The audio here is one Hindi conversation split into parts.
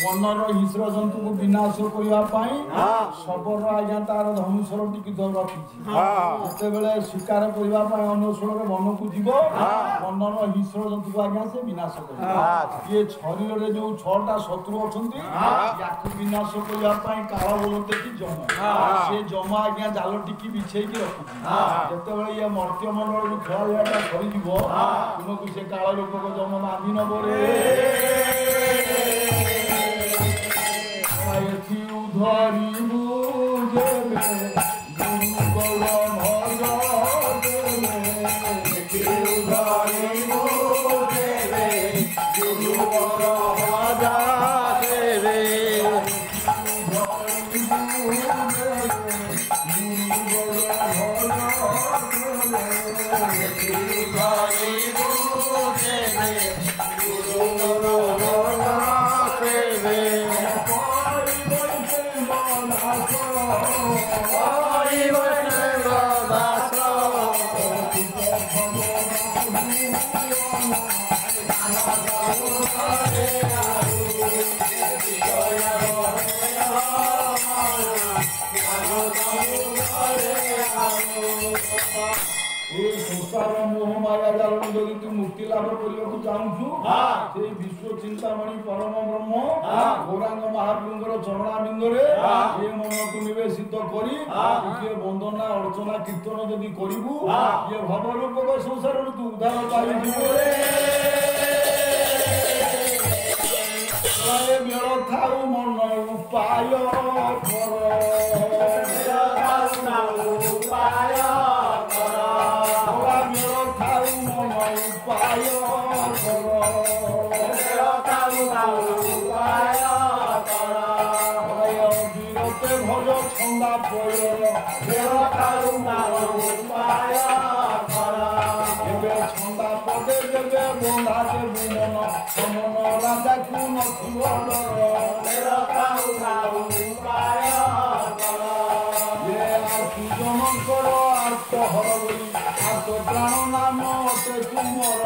बनर हिंस्र जंतु को विनाश करने शबर आज्ञा तार धनुषर टिकी रखी बेले शिकार करने अन्वेषण वन को जीव बनर हिंस्र जंतु को आज्ञा से विनाश कर ये शरीर में जो 6टा शत्रु अच्छा विनाश करने काल बोलते कि जम से जम आज्ञा जाल टिकी बिछे रखुची जिते ये मर्त्य मंडल खेला सरीज तुमको से काल लोक जम बांधि नब धरी मुक्ति लाभ करने चाहूँ विश्व चिंतामणि परम ब्रह्म गौरांग महाप्रभुंर चरणाबिंदे ये मन को निवेशित करी वंदना अर्चना कीर्तन जदि करू ये भवलोक संसार तू उद्धार पाई मेल थाऊ मन उपाय छंदा पदे देवे बंधा देवी मन समन राजा को पूजन कर आत्महर बोली आत्म प्राण नाम अते तुमर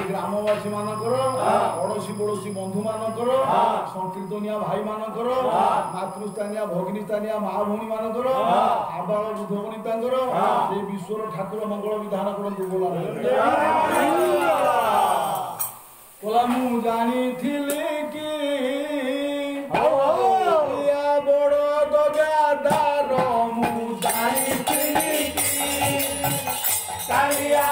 ग्रामवासी मानकर पड़ोशी पड़ोशी बंधु मानकर संकीर्तनिया भाई मानकर मातृस्थानिया भगिनीस्थानिया माँ भौणी मानकर आबाल बुध वनितांकर से विश्वर ठाकुर मंगल विधान करते बोला मु जानी कि बड़ दगादार मु जानी कालिया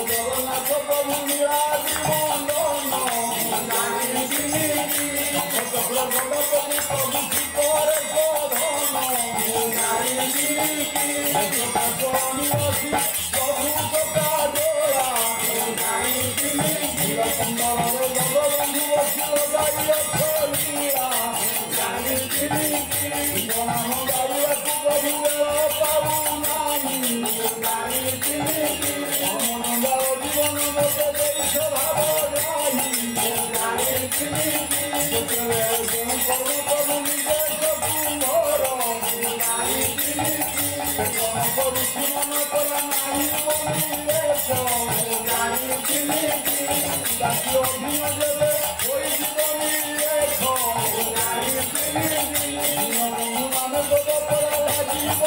জগନ୍ନାଥ ପ୍ରଭୁ ନିରାଜି ମଣ୍ଡନ ପ୍ରଭୁ ଶିବରେ ଶୋଧନ ପ୍ରଭୁ ସଦା ଦୋଳା ସୁନ୍ଦରରେ ଜଗବନ୍ଧୁ ବସିବ ଗାଈ ଅଛଲିଆ ନାମ ଗାଇବାକୁ ପ୍ରଭୁ ବେଳ ପାଉନାହିଁ ଅମନନ୍ଦା ଜୀବନ ମୋତେ ଦେଇଛ ଭାବ ନାହିଁ ଯେତେବେଳେ ଯେଉଁ କରୁ ପ୍ରଭୁ ନିଜେ କୁମ୍ଭର କଣ କରୁଛି ମନ କଲା ନାହିଁ ମନିରେଶ ତାକି ଅଧୀନ ଯେବେ ହୋଇଯିବ ନିରେଶ ମାନେ ଗୋଦ ପରା ଲାଗିବ